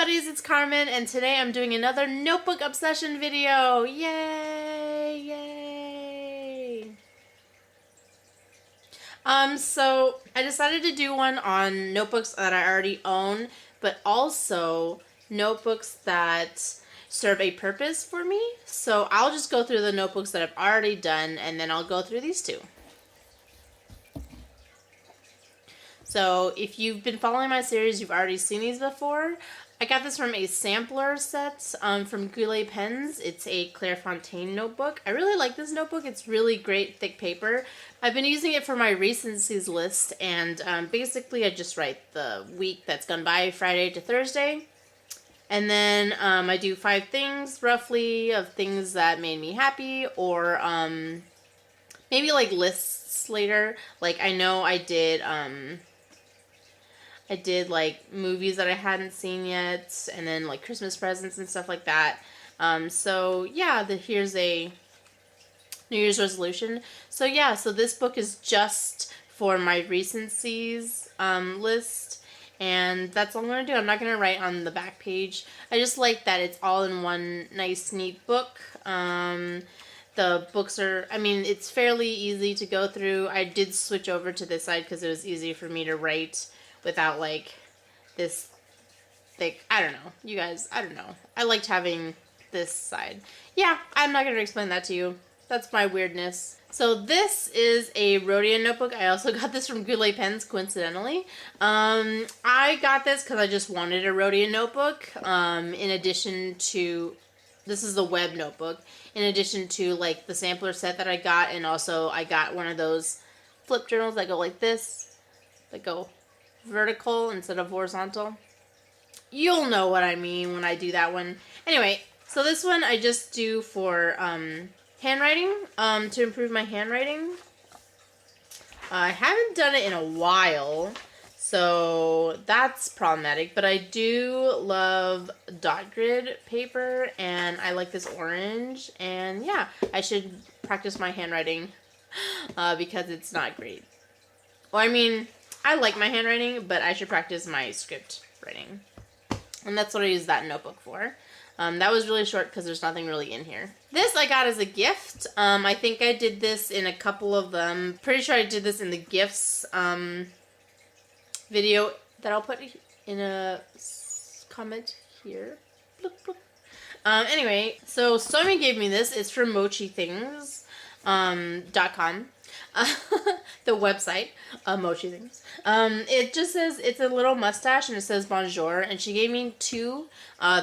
buddies, it's Carmen, and today I'm doing another notebook obsession video. Yay! Yay! So I decided to do one on notebooks that I already own, but also notebooks that serve a purpose for me. So I'll just go through the notebooks that I've already done, and then I'll go through these two. So if you've been following my series, you've already seen these before. I got this from a sampler set from Goulet Pens. It's a Clairefontaine notebook. I really like this notebook. It's really great, thick paper. I've been using it for my recencies list, and basically I just write the week that's gone by, Friday to Thursday. And then I do 5 things, roughly, of things that made me happy, or maybe like lists later. Like I know I did like movies that I hadn't seen yet, and then like Christmas presents and stuff like that. So yeah, here's a New Year's resolution. So yeah, so this book is just for my recencies list, and that's all I'm going to do. I'm not going to write on the back page. I just like that it's all in one nice, neat book. The books are, I mean, it's fairly easy to go through. I did switch over to this side because it was easy for me to write without like this thick, I don't know, you guys, I don't know. I liked having this side. Yeah, I'm not going to explain that to you. That's my weirdness. So this is a Rhodian notebook. I also got this from Goulet Pens, coincidentally. I got this because I just wanted a Rhodian notebook, in addition to, this is the web notebook, in addition to like the sampler set that I got, and also I got one of those flip journals that go like this, that go vertical instead of horizontal. You'll know what I mean when I do that one. Anyway, so this one I just do for handwriting, to improve my handwriting. I haven't done it in a while, so that's problematic, but I do love dot grid paper, and I like this orange, and yeah, I should practice my handwriting because it's not great. Well, I mean, I like my handwriting, but I should practice my script writing. And that's what I use that notebook for. That was really short because there's nothing really in here. This I got as a gift. I think I did this in a couple of them. Pretty sure I did this in the gifts video that I'll put in a comment here. Bloop, bloop. Anyway, so Somi gave me this. It's from mochithings.com. The website, Mochi Things. It just says, it's a little mustache, and it says bonjour, and she gave me 2,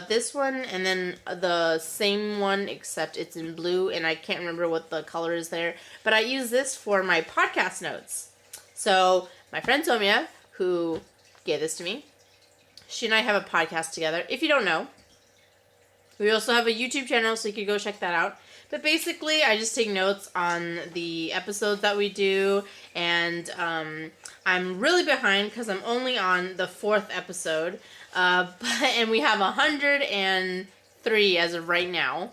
this one, and then the same one, except it's in blue, and I can't remember what the color is there, but I use this for my podcast notes. So, my friend Somia, who gave this to me, she and I have a podcast together. If you don't know, we also have a YouTube channel, so you can go check that out. But basically, I just take notes on the episodes that we do, and I'm really behind because I'm only on the 4th episode, and we have 103 as of right now.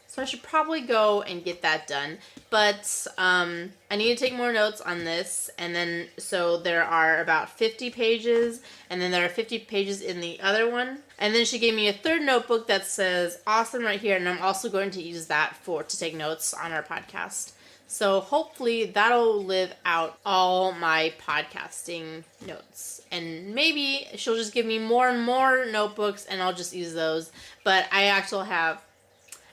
So I should probably go and get that done. But I need to take more notes on this, and then so there are about 50 pages, and then there are 50 pages in the other one. And then she gave me a 3rd notebook that says awesome right here, and I'm also going to use that to take notes on our podcast. So hopefully that'll live out all my podcasting notes. And maybe she'll just give me more and more notebooks, and I'll just use those. But I also have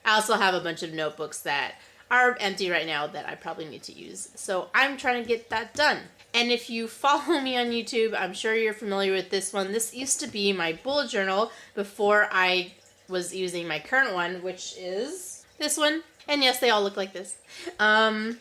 a bunch of notebooks that are empty right now that I probably need to use. So I'm trying to get that done. And if you follow me on YouTube, I'm sure you're familiar with this one. This used to be my bullet journal before I was using my current one, which is this one. And yes, they all look like this. So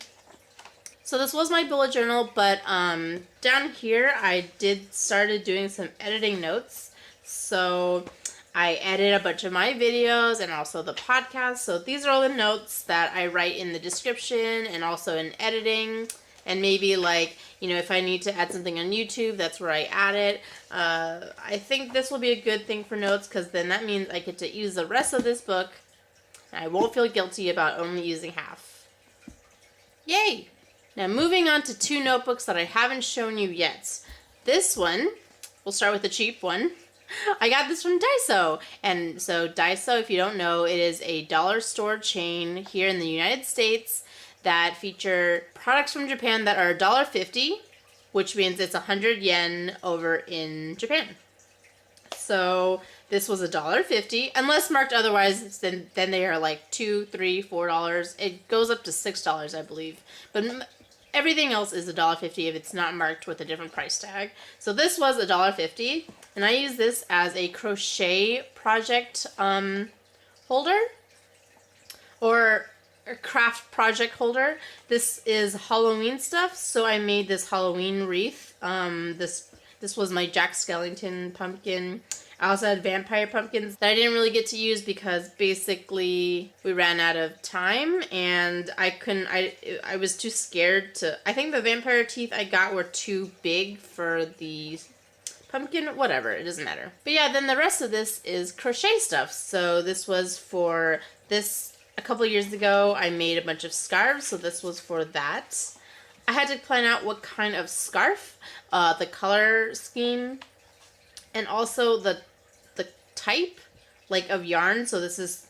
this was my bullet journal, but down here I started doing some editing notes. So I edit a bunch of my videos and also the podcast. So these are all the notes that I write in the description and also in editing. And maybe like, you know, if I need to add something on YouTube, that's where I add it. I think this will be a good thing for notes, because then that means I get to use the rest of this book. And I won't feel guilty about only using half. Yay! Now moving on to 2 notebooks that I haven't shown you yet. This one, we'll start with the cheap one. I got this from Daiso. And so Daiso, if you don't know, it is a dollar store chain here in the United States that feature products from Japan that are $1.50, which means it's 100 yen over in Japan. So this was $1.50, unless marked otherwise. Then they are like $2, $3, $4. It goes up to $6, I believe. But everything else is $1.50 if it's not marked with a different price tag. So this was $1.50, and I use this as a crochet project holder or a craft project holder. This is Halloween stuff, so I made this Halloween wreath. This was my Jack Skellington pumpkin. I also had vampire pumpkins that I didn't really get to use because basically we ran out of time and I was too scared to, I think the vampire teeth I got were too big for the pumpkin, whatever, it doesn't matter. But yeah, then the rest of this is crochet stuff. So this was for this, a couple years ago I made a bunch of scarves, so this was for that. I had to plan out what kind of scarf, the color scheme, and also the type like of yarn. So this is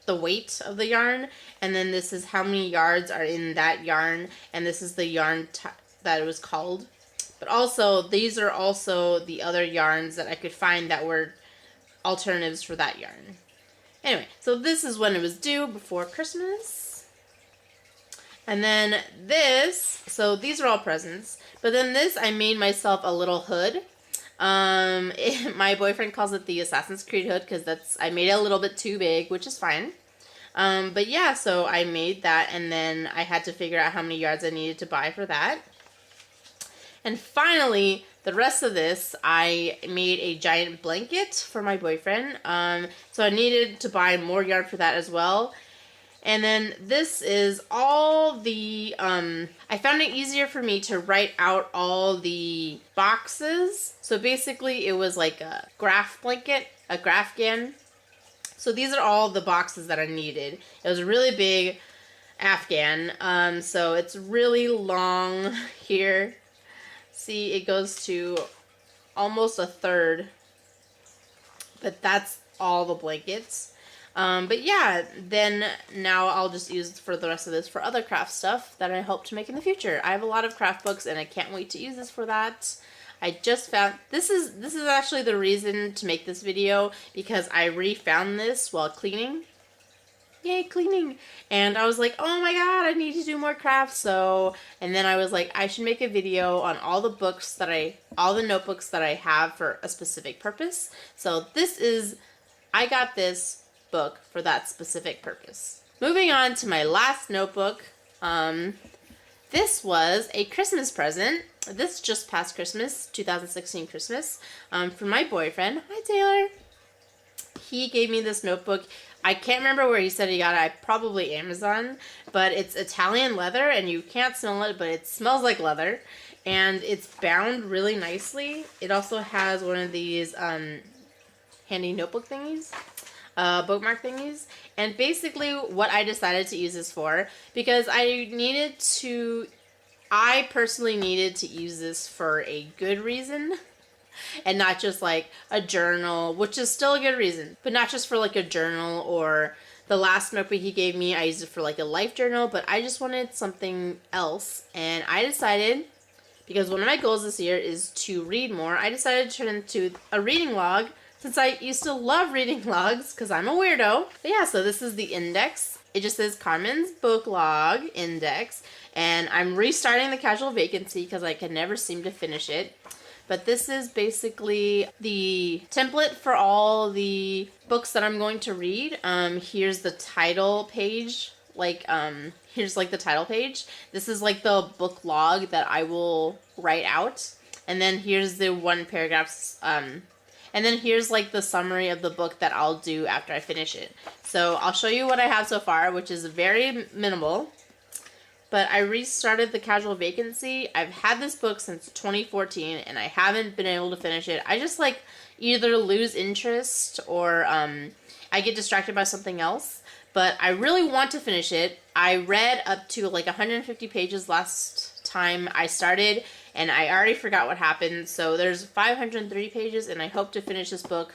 the weight of the yarn, and then this is how many yards are in that yarn, and this is the yarn that it was called. But also these are also the other yarns that I could find that were alternatives for that yarn. Anyway, so this is when it was due, before Christmas. And then this, so these are all presents, but then this I made myself a little hood. My boyfriend calls it the Assassin's Creed hood because I made it a little bit too big, which is fine. But yeah, so I made that, and then I had to figure out how many yards I needed to buy for that. And finally, the rest of this, I made a giant blanket for my boyfriend. So I needed to buy more yarn for that as well. And then this is all the, I found it easier for me to write out all the boxes. So basically it was like a graph blanket, a graphgan. So these are all the boxes that I needed. It was a really big Afghan. So it's really long here. See, it goes to almost a third. But that's all the blankets. But yeah, then now I'll just use for the rest of this for other craft stuff that I hope to make in the future. I have a lot of craft books and I can't wait to use this for that. I just found, this is actually the reason to make this video, because I refound this while cleaning. Yay, cleaning. And I was like, oh my god, I need to do more crafts. So, and then I was like, I should make a video on all the books that all the notebooks that I have for a specific purpose. So this is, I got this book for that specific purpose. Moving on to my last notebook. This was a Christmas present. This just past Christmas, 2016 Christmas, from my boyfriend. Hi, Taylor. He gave me this notebook. I can't remember where he said he got it. Probably Amazon, but it's Italian leather, and you can't smell it, but it smells like leather, and it's bound really nicely. It also has one of these handy notebook thingies. Bookmark thingies. And basically what I decided to use this for, because I personally needed to use this for a good reason, and not just like a journal, which is still a good reason, but not just for like a journal, or the last notebook he gave me, I used it for like a life journal, but I just wanted something else. And I decided, because one of my goals this year is to read more, I decided to turn it into a reading log, since I used to love reading logs, because I'm a weirdo. But yeah, so this is the index. It just says Carmen's book log index, and I'm restarting the casual vacancy because I can never seem to finish it. But this is basically the template for all the books that I'm going to read. Here's the title page. Here's like the title page. This is like the book log that I will write out. And then here's the one paragraphs, and then here's like the summary of the book that I'll do after I finish it. So I'll show you what I have so far, which is very minimal. But I restarted the casual vacancy. I've had this book since 2014 and I haven't been able to finish it. I just like either lose interest or I get distracted by something else. But I really want to finish it. I read up to like 150 pages last time I started, and I already forgot what happened. So there's 503 pages, and I hope to finish this book.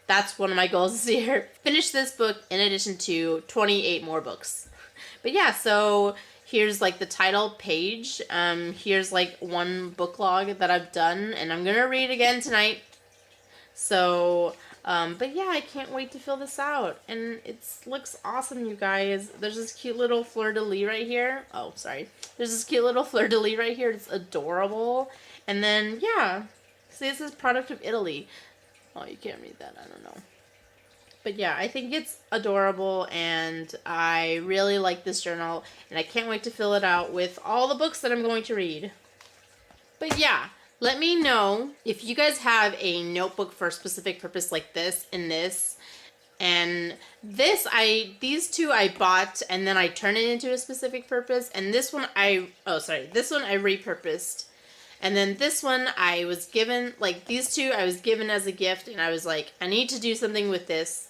That's one of my goals this year. Finish this book in addition to 28 more books. But yeah, so here's like the title page. Here's like one book log that I've done, and I'm gonna read again tonight. So, but yeah, I can't wait to fill this out. And it looks awesome, you guys. There's this cute little fleur-de-lis right here. Oh, sorry. There's this cute little fleur-de-lis right here. It's adorable. And then, yeah. See, this is product of Italy. Oh, you can't read that. I don't know. But yeah, I think it's adorable, and I really like this journal, and I can't wait to fill it out with all the books that I'm going to read. But yeah, let me know if you guys have a notebook for a specific purpose like this and this. And these two I bought, and then I turned it into a specific purpose. And this one this one I repurposed. And then this one I was given, like these two I was given as a gift, and I was like, I need to do something with this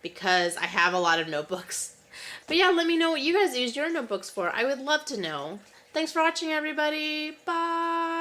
because I have a lot of notebooks. But yeah, let me know what you guys use your notebooks for. I would love to know. Thanks for watching, everybody. Bye.